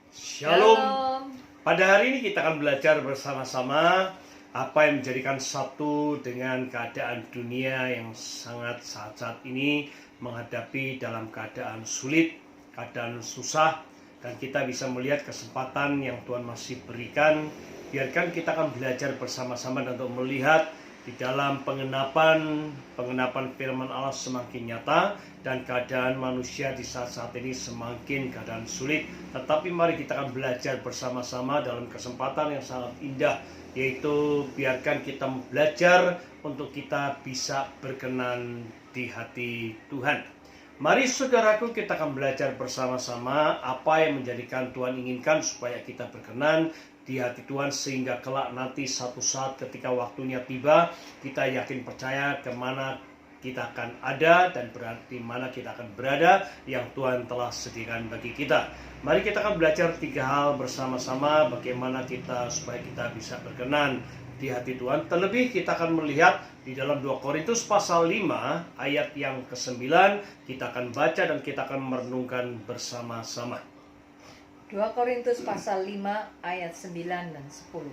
Shalom. Shalom. Pada hari ini kita akan belajar bersama-sama apa yang menjadikan satu dengan keadaan dunia yang sangat saat ini menghadapi dalam keadaan sulit, keadaan susah, dan kita bisa melihat kesempatan yang Tuhan masih berikan. Biarkan kita akan belajar bersama-sama dan untuk melihat di dalam pengenapan firman Allah semakin nyata dan keadaan manusia di saat-saat ini semakin keadaan sulit. Tetapi mari kita akan belajar bersama-sama dalam kesempatan yang sangat indah, yaitu biarkan kita belajar untuk kita bisa berkenan di hati Tuhan. Mari saudaraku, kita akan belajar bersama-sama apa yang menjadikan Tuhan inginkan supaya kita berkenan di hati Tuhan, sehingga kelak nanti satu saat ketika waktunya tiba, kita yakin percaya kemana kita akan ada dan berarti mana kita akan berada yang Tuhan telah sediakan bagi kita. Mari kita akan belajar 3 hal bersama-sama bagaimana kita supaya kita bisa berkenan di hati Tuhan. Terlebih kita akan melihat di dalam 2 Korintus pasal 5 ayat yang ke-9. Kita akan baca dan kita akan merenungkan bersama-sama. 2 Korintus pasal 5 ayat 9 dan 10.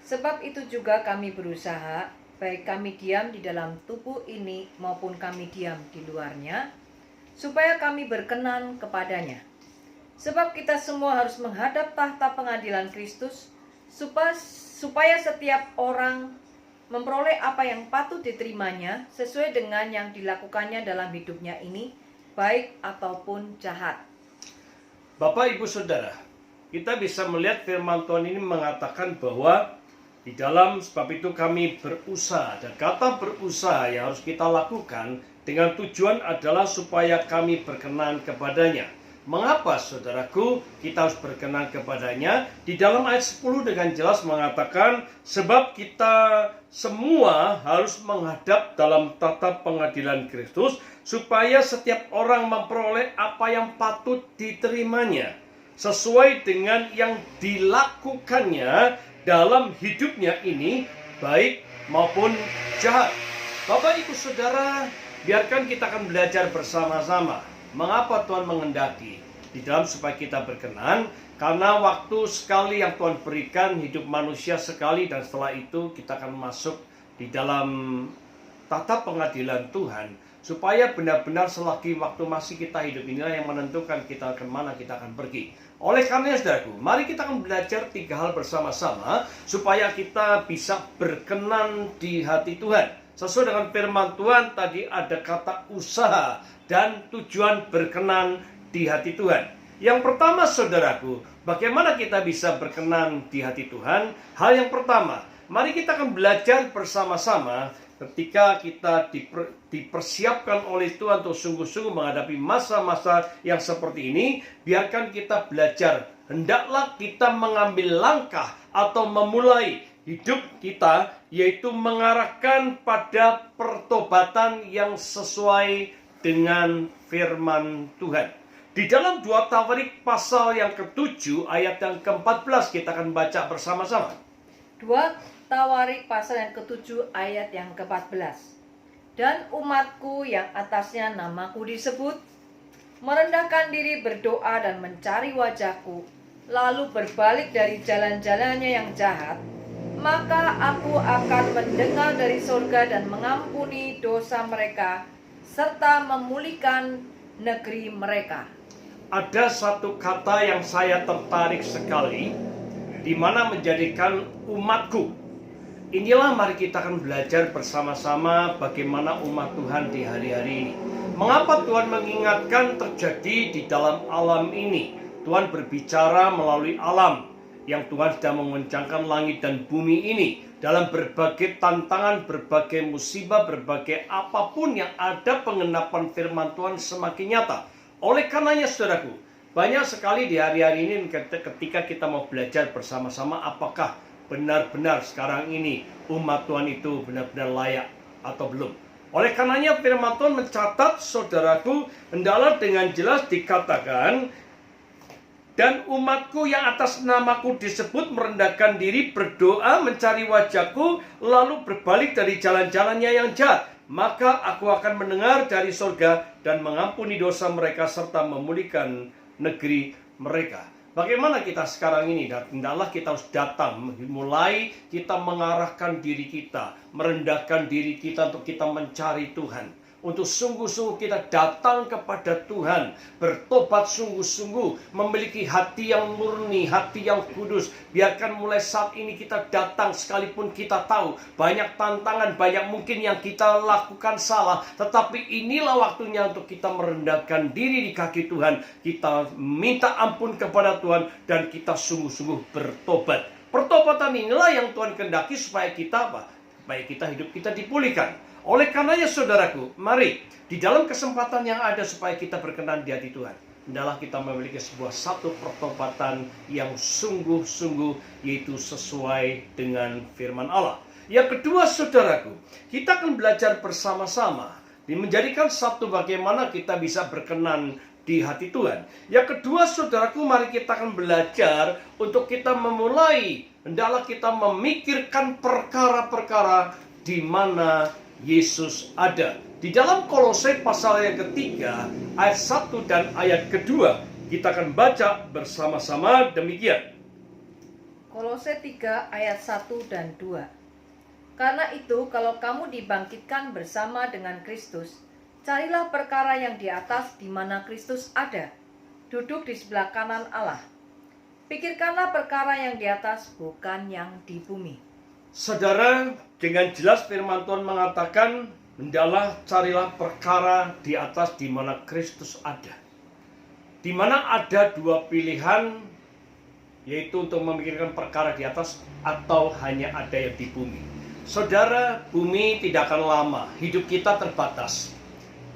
Sebab itu juga kami berusaha, baik kami diam di dalam tubuh ini maupun kami diam di luarnya, supaya kami berkenan kepadanya. Sebab kita semua harus menghadap tahta pengadilan Kristus, supaya setiap orang memperoleh apa yang patut diterimanya sesuai dengan yang dilakukannya dalam hidupnya ini, baik ataupun jahat. Bapak, Ibu, Saudara, kita bisa melihat firman Tuhan ini mengatakan bahwa di dalam sebab itu kami berusaha, dan kata berusaha yang harus kita lakukan dengan tujuan adalah supaya kami berkenan kepadanya. Mengapa saudaraku kita harus berkenan kepadanya? Di dalam ayat 10 dengan jelas mengatakan, sebab kita semua harus menghadap dalam tahta pengadilan Kristus, supaya setiap orang memperoleh apa yang patut diterimanya sesuai dengan yang dilakukannya dalam hidupnya ini, baik maupun jahat. Bapak, Ibu, Saudara, biarkan kita akan belajar bersama-sama. Mengapa Tuhan menghendaki di dalam supaya kita berkenan? Karena waktu sekali yang Tuhan berikan, hidup manusia sekali, dan setelah itu kita akan masuk di dalam tata pengadilan Tuhan, supaya benar-benar selagi waktu masih kita hidup inilah yang menentukan kita kemana kita akan pergi. Oleh karena saudaraku, mari kita akan belajar 3 hal bersama-sama supaya kita bisa berkenan di hati Tuhan. Sesuai dengan firman Tuhan tadi ada kata usaha dan tujuan berkenan di hati Tuhan. Yang pertama saudaraku, bagaimana kita bisa berkenan di hati Tuhan? Hal yang pertama, mari kita akan belajar bersama-sama ketika kita dipersiapkan oleh Tuhan untuk sungguh-sungguh menghadapi masa-masa yang seperti ini. Biarkan kita belajar, hendaklah kita mengambil langkah atau memulai hidup kita, yaitu mengarahkan pada pertobatan yang sesuai dengan firman Tuhan. Di dalam 2 Tawarik pasal yang ke-7 ayat yang ke-14 kita akan baca bersama-sama. 2 Tawarik pasal yang ke-7 ayat yang ke-14. Dan umatku yang atasnya namaku disebut, merendahkan diri, berdoa dan mencari wajahku, lalu berbalik dari jalan-jalannya yang jahat, maka aku akan mendengar dari surga dan mengampuni dosa mereka, serta memulihkan negeri mereka. Ada satu kata yang saya tertarik sekali, di mana menjadikan umatku. Inilah mari kita akan belajar bersama-sama bagaimana umat Tuhan di hari-hari ini. Mengapa Tuhan mengingatkan terjadi di dalam alam ini? Tuhan berbicara melalui alam yang Tuhan sedang mengoncangkan langit dan bumi ini. Dalam berbagai tantangan, berbagai musibah, berbagai apapun yang ada, pengenapan firman Tuhan semakin nyata. Oleh karenanya saudaraku, banyak sekali di hari-hari ini ketika kita mau belajar bersama-sama apakah benar-benar sekarang ini umat Tuhan itu benar-benar layak atau belum. Oleh karenanya firman Tuhan mencatat saudaraku, hendaklah dengan jelas dikatakan, dan umatku yang atas namaku disebut merendahkan diri, berdoa, mencari wajahku, lalu berbalik dari jalan-jalannya yang jahat, maka aku akan mendengar dari surga dan mengampuni dosa mereka serta memulihkan negeri mereka. Bagaimana kita sekarang ini? Hendaklah kita harus datang, mulai kita mengarahkan diri kita, merendahkan diri kita untuk kita mencari Tuhan. Untuk sungguh-sungguh kita datang kepada Tuhan, bertobat sungguh-sungguh, memiliki hati yang murni, hati yang kudus. Biarkan mulai saat ini kita datang, sekalipun kita tahu banyak tantangan, banyak mungkin yang kita lakukan salah. Tetapi inilah waktunya untuk kita merendahkan diri di kaki Tuhan. Kita minta ampun kepada Tuhan dan kita sungguh-sungguh bertobat. Pertobatan inilah yang Tuhan kehendaki supaya kita apa? Supaya kita hidup kita dipulihkan. Oleh karenanya saudaraku, mari di dalam kesempatan yang ada supaya kita berkenan di hati Tuhan, hendaklah kita memiliki sebuah satu pertobatan yang sungguh-sungguh, yaitu sesuai dengan firman Allah. Yang kedua saudaraku, kita akan belajar bersama-sama menjadikan satu bagaimana kita bisa berkenan di hati Tuhan. Yang kedua saudaraku, mari kita akan belajar untuk kita memulai, hendaklah kita memikirkan perkara-perkara di mana Yesus ada. Di dalam Kolose pasal yang ketiga, ayat 1 dan ayat kedua, kita akan baca bersama-sama demikian. Kolose 3 ayat 1 dan 2. Karena itu, kalau kamu dibangkitkan bersama dengan Kristus, carilah perkara yang di atas di mana Kristus ada, duduk di sebelah kanan Allah. Pikirkanlah perkara yang di atas, bukan yang di bumi. Saudara, dengan jelas firman Tuhan mengatakan, hendaklah carilah perkara di atas di mana Kristus ada. Di mana ada dua pilihan, yaitu untuk memikirkan perkara di atas atau hanya ada yang di bumi. Saudara, bumi tidak akan lama, hidup kita terbatas.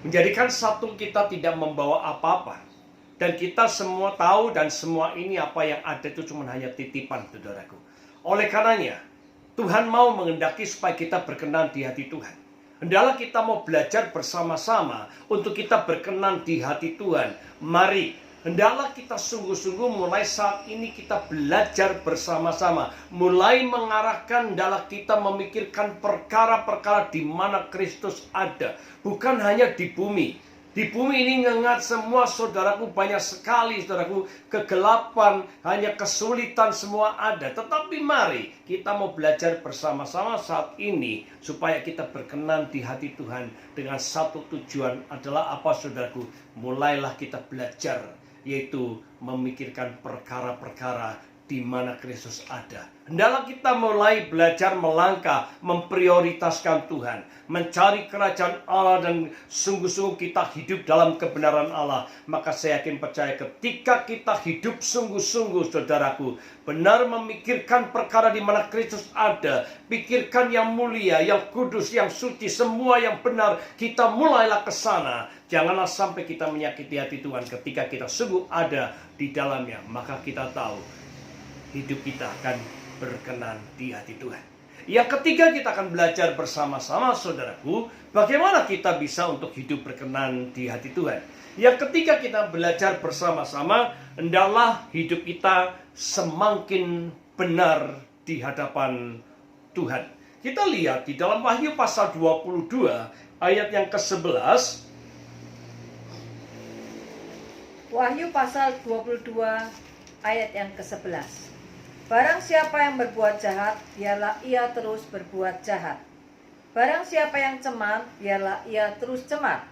Menjadikan satu kita tidak membawa apa-apa. Dan kita semua tahu dan semua ini apa yang ada itu cuma hanya titipan, saudaraku. Oleh karenanya, Tuhan mau menghendaki supaya kita berkenan di hati Tuhan. Hendaklah kita mau belajar bersama-sama untuk kita berkenan di hati Tuhan. Mari, hendaklah kita sungguh-sungguh mulai saat ini kita belajar bersama-sama. Mulai mengarahkan, hendaklah kita memikirkan perkara-perkara di mana Kristus ada. Bukan hanya di bumi. Di bumi ini ngengat semua saudaraku, banyak sekali saudaraku, kegelapan, hanya kesulitan semua ada. Tetapi mari kita mau belajar bersama-sama saat ini supaya kita berkenan di hati Tuhan dengan satu tujuan adalah apa saudaraku? Mulailah kita belajar, yaitu memikirkan perkara-perkara di mana Kristus ada. Hendaklah kita mulai belajar melangkah, memprioritaskan Tuhan, mencari kerajaan Allah dan sungguh-sungguh kita hidup dalam kebenaran Allah. Maka saya yakin percaya ketika kita hidup sungguh-sungguh saudaraku, benar memikirkan perkara di mana Kristus ada, pikirkan yang mulia, yang kudus, yang suci, semua yang benar, kita mulailah ke sana. Janganlah sampai kita menyakiti hati Tuhan ketika kita sungguh ada di dalamnya. Maka kita tahu hidup kita akan berkenan di hati Tuhan. Yang ketiga, kita akan belajar bersama-sama saudaraku, bagaimana kita bisa untuk hidup berkenan di hati Tuhan. Yang ketiga, kita belajar bersama-sama, hendaklah hidup kita semakin benar di hadapan Tuhan. Kita lihat di dalam Wahyu pasal 22 ayat yang ke-11. Wahyu pasal 22 ayat yang ke-11. Barang siapa yang berbuat jahat, biarlah ia terus berbuat jahat. Barang siapa yang cemar, biarlah ia terus cemar.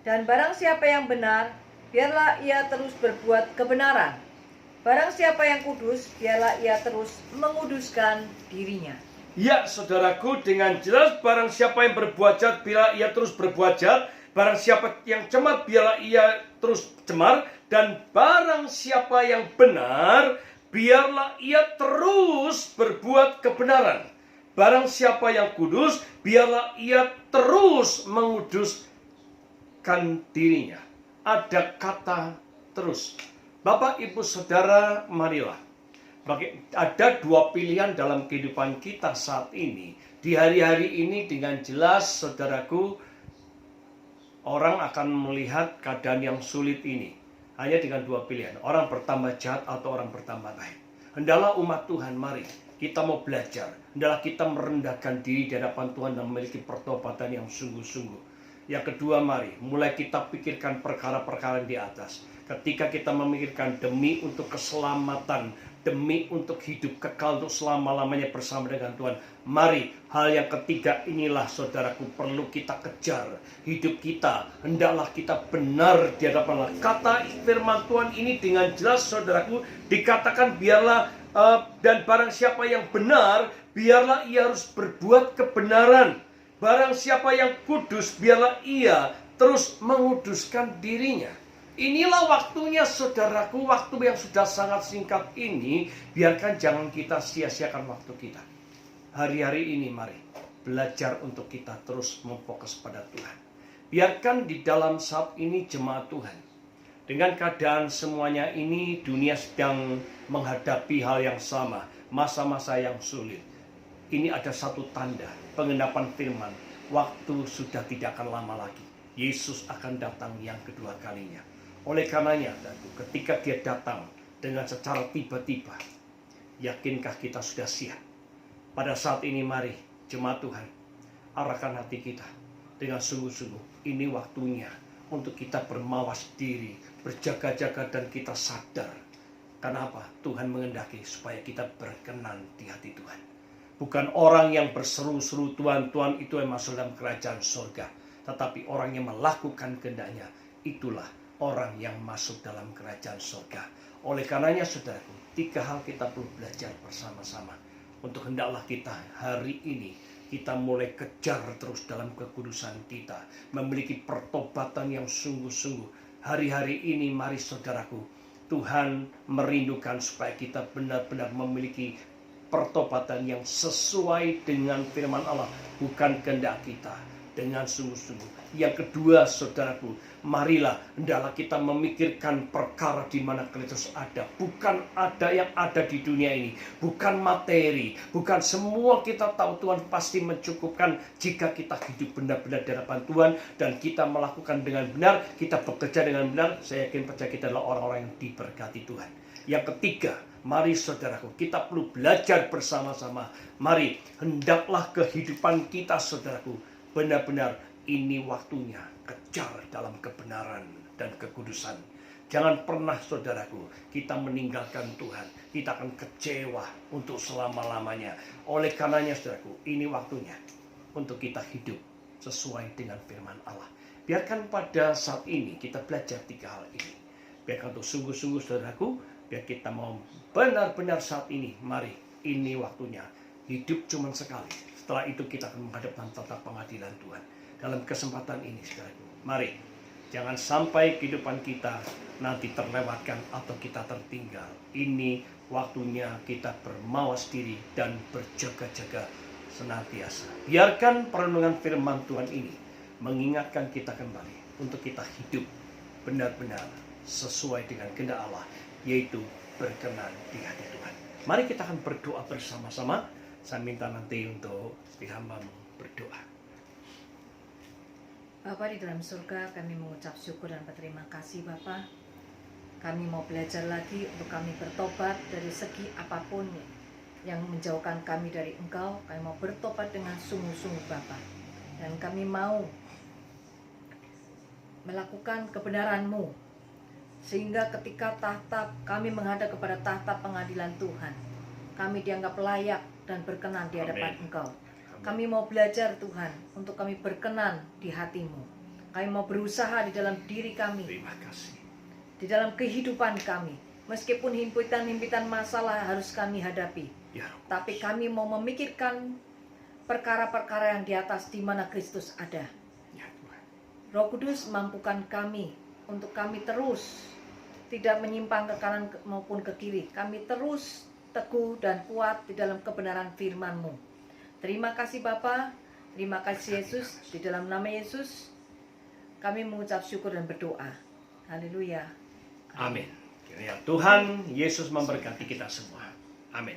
Dan barang siapa yang benar, biarlah ia terus berbuat kebenaran. Barang siapa yang kudus, biarlah ia terus menguduskan dirinya. Ya, saudaraku, dengan jelas barang siapa yang berbuat jahat, biarlah ia terus berbuat jahat. Barang siapa yang cemar, biarlah ia terus cemar. Dan barang siapa yang benar, biarlah ia terus berbuat kebenaran. Barang siapa yang kudus, biarlah ia terus menguduskan dirinya. Ada kata terus. Bapak, Ibu, Saudara, marilah. Ada dua pilihan dalam kehidupan kita saat ini. Di hari-hari ini dengan jelas, saudaraku, orang akan melihat keadaan yang sulit ini. Hanya dengan dua pilihan, orang bertambah jahat atau orang bertambah baik. Hendaklah umat Tuhan, mari kita mau belajar. Hendaklah kita merendahkan diri di hadapan Tuhan dan memiliki pertobatan yang sungguh-sungguh. Yang kedua, mari mulai kita pikirkan perkara-perkara di atas. Ketika kita memikirkan demi untuk keselamatan, demi untuk hidup kekal untuk selama-lamanya bersama dengan Tuhan. Mari, hal yang ketiga inilah saudaraku perlu kita kejar. Hidup kita, hendaklah kita benar di hadapan Allah. Kata firman Tuhan ini dengan jelas saudaraku, dikatakan biarlah dan barang siapa yang benar, biarlah ia harus berbuat kebenaran. Barang siapa yang kudus, biarlah ia terus menguduskan dirinya. Inilah waktunya saudaraku, waktu yang sudah sangat singkat ini, biarkan jangan kita sia-siakan waktu kita. Hari-hari ini mari belajar untuk kita terus memfokus pada Tuhan. Biarkan di dalam saat ini jemaat Tuhan, dengan keadaan semuanya ini dunia sedang menghadapi hal yang sama, masa-masa yang sulit. Ini ada satu tanda pengenapan firman, waktu sudah tidak akan lama lagi. Yesus akan datang yang kedua kalinya. Oleh karenanya, ketika dia datang dengan secara tiba-tiba, yakinkah kita sudah siap? Pada saat ini mari, jemaat Tuhan, arahkan hati kita dengan sungguh-sungguh. Ini waktunya untuk kita bermawas diri, berjaga-jaga dan kita sadar. Kenapa? Tuhan menghendaki supaya kita berkenan di hati Tuhan. Bukan orang yang berseru-seru Tuhan, Tuhan itu yang masuk dalam kerajaan surga. Tetapi orang yang melakukan kehendaknya, itulah orang yang masuk dalam kerajaan surga. Oleh karenanya saudaraku, 3 hal kita perlu belajar bersama-sama. Untuk hendaklah kita hari ini, kita mulai kejar terus dalam kekudusan kita. Memiliki pertobatan yang sungguh-sungguh. Hari-hari ini mari saudaraku, Tuhan merindukan supaya kita benar-benar memiliki pertobatan yang sesuai dengan firman Allah. Bukan kehendak kita. Dengan sungguh-sungguh. Yang kedua saudaraku, marilah hendaklah kita memikirkan perkara di mana Kristus ada. Bukan ada yang ada di dunia ini. Bukan materi. Bukan semua kita tahu Tuhan pasti mencukupkan jika kita hidup benar-benar di hadapan Tuhan. Dan kita melakukan dengan benar. Kita bekerja dengan benar. Saya yakin percaya kita adalah orang-orang yang diberkati Tuhan. Yang ketiga, mari saudaraku, kita perlu belajar bersama-sama. Mari, hendaklah kehidupan kita saudaraku, benar-benar ini waktunya kejar dalam kebenaran dan kekudusan. Jangan pernah saudaraku kita meninggalkan Tuhan. Kita akan kecewa untuk selama-lamanya. Oleh karenanya saudaraku, ini waktunya untuk kita hidup sesuai dengan firman Allah. Biarkan pada saat ini kita belajar 3 hal ini. Biarkan untuk sungguh-sungguh saudaraku, biar kita mau benar-benar saat ini. Mari, ini waktunya. Hidup cuma sekali. Setelah itu kita akan menghadapkan tata pengadilan Tuhan. Dalam kesempatan ini saudaraku, mari jangan sampai kehidupan kita nanti terlewatkan atau kita tertinggal. Ini waktunya kita bermawas diri dan berjaga-jaga senantiasa. Biarkan perenungan firman Tuhan ini mengingatkan kita kembali untuk kita hidup benar-benar sesuai dengan kehendak Allah, yaitu berkenan di hati Tuhan. Mari kita akan berdoa bersama-sama. Saya minta nanti untuk hamba berdoa. Bapa di dalam surga, kami mengucap syukur dan berterima kasih Bapa. Kami mau belajar lagi untuk kami bertobat dari segi apapun yang menjauhkan kami dari Engkau. Kami mau bertobat dengan sungguh-sungguh Bapa. Dan kami mau melakukan kebenaran-Mu. Sehingga ketika kami menghadap kepada tahta pengadilan Tuhan, kami dianggap layak dan berkenan di hadapan Engkau. Kami mau belajar Tuhan untuk kami berkenan di hati-Mu. Kami mau berusaha di dalam diri kami. Terima kasih. Di dalam kehidupan kami. Meskipun himpitan-himpitan masalah harus kami hadapi. Ya, tapi kami mau memikirkan perkara-perkara yang di atas di mana Kristus ada. ya Tuhan. Roh Kudus mampukan kami untuk kami terus tidak menyimpang ke kanan maupun ke kiri. Kami terus teguh dan kuat di dalam kebenaran firman-Mu. Terima kasih Bapa, terima kasih Yesus. Di dalam nama Yesus kami mengucap syukur dan berdoa. Haleluya. Amin. Kiranya Tuhan Yesus memberkati kita semua. Amin.